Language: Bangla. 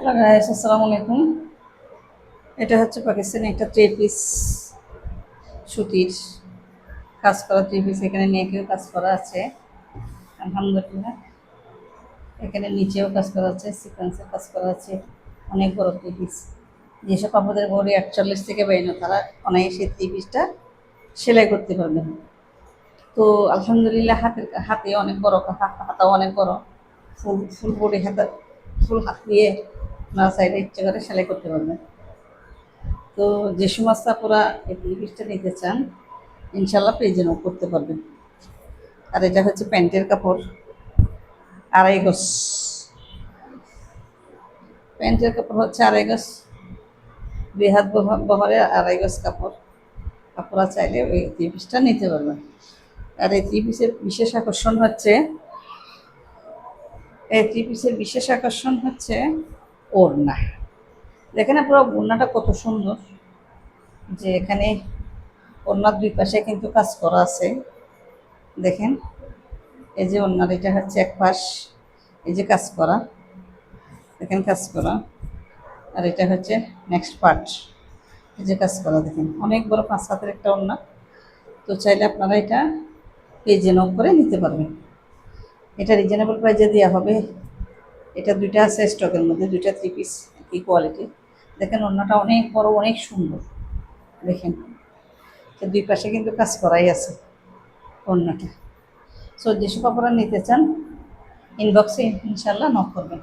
হ্যালো গাইস, আসসালামু আলাইকুম। এটা হচ্ছে পাকিস্তানি একটা থ্রি পিস সুতির কাজ করা থ্রি পিস। এখানে নেকেও কাজ করা আছে আলহামদুলিল্লাহ। এখানে নিচেও কাজ করা আছে, সিকোয়েন্সের কাজ করা আছে। অনেক বড় থ্রি পিস। যেসব আপনাদের বড়ি ৪১ থেকে বাইনো তারা অনায়াসে থ্রি পিসটা সেলাই করতে পারবেন। তো আলহামদুলিল্লাহ হাতে অনেক বড়, হাতাও অনেক বড়। ফুল ফুল বডি হাতা, ফুল হাত দিয়ে না সাইডে ইচ্ছে করে সেলাই করতে পারবেন। তো যে সমস্ত আপনারা এই পিসটা নিতে চান ইনশাল্লাহ পেজে নক করতে পারবেন। আর এটা হচ্ছে প্যান্টের কাপড়, ২.৫ গজ। প্যান্টের কাপড় হচ্ছে ২.৫ গজ, ২ হাত বহরে ২.৫ গজ কাপড়। আপনারা চাইলে ওই থ্রি পিসটা নিতে পারবেন। আর এই থ্রি পিসের বিশেষ আকর্ষণ হচ্ছে, ওড়না। দেখেন আপনারা ওড়নাটা কত সুন্দর, যে এখানে ওড়নার দুই পাশে কিন্তু কাজ করা আছে। দেখেন, এই যে ওড়নার এটা হচ্ছে এক পাশ, এই যে কাজ করা, দেখেন কাজ করা। আর এটা হচ্ছে নেক্সট পার্ট, এই যে কাজ করা। দেখেন অনেক বড় ৫ হাতের একটা ওড়না। তো চাইলে আপনারা এটা পেজে নক করে নিতে পারবেন। এটা রিজনেবল প্রাইসে দেওয়া হবে। এটা দুইটা আছে স্টকের মধ্যে, দুইটা থ্রি পিস একই কোয়ালিটি। দেখেন ওড়নাটা অনেক বড়, অনেক সুন্দর। দেখেন দুই পাশে কিন্তু কাজ করাই আছে ওড়নাটা। সো যেসব আপনারা নিতে চান ইনবক্সে ইনশাল্লাহ নক করবেন।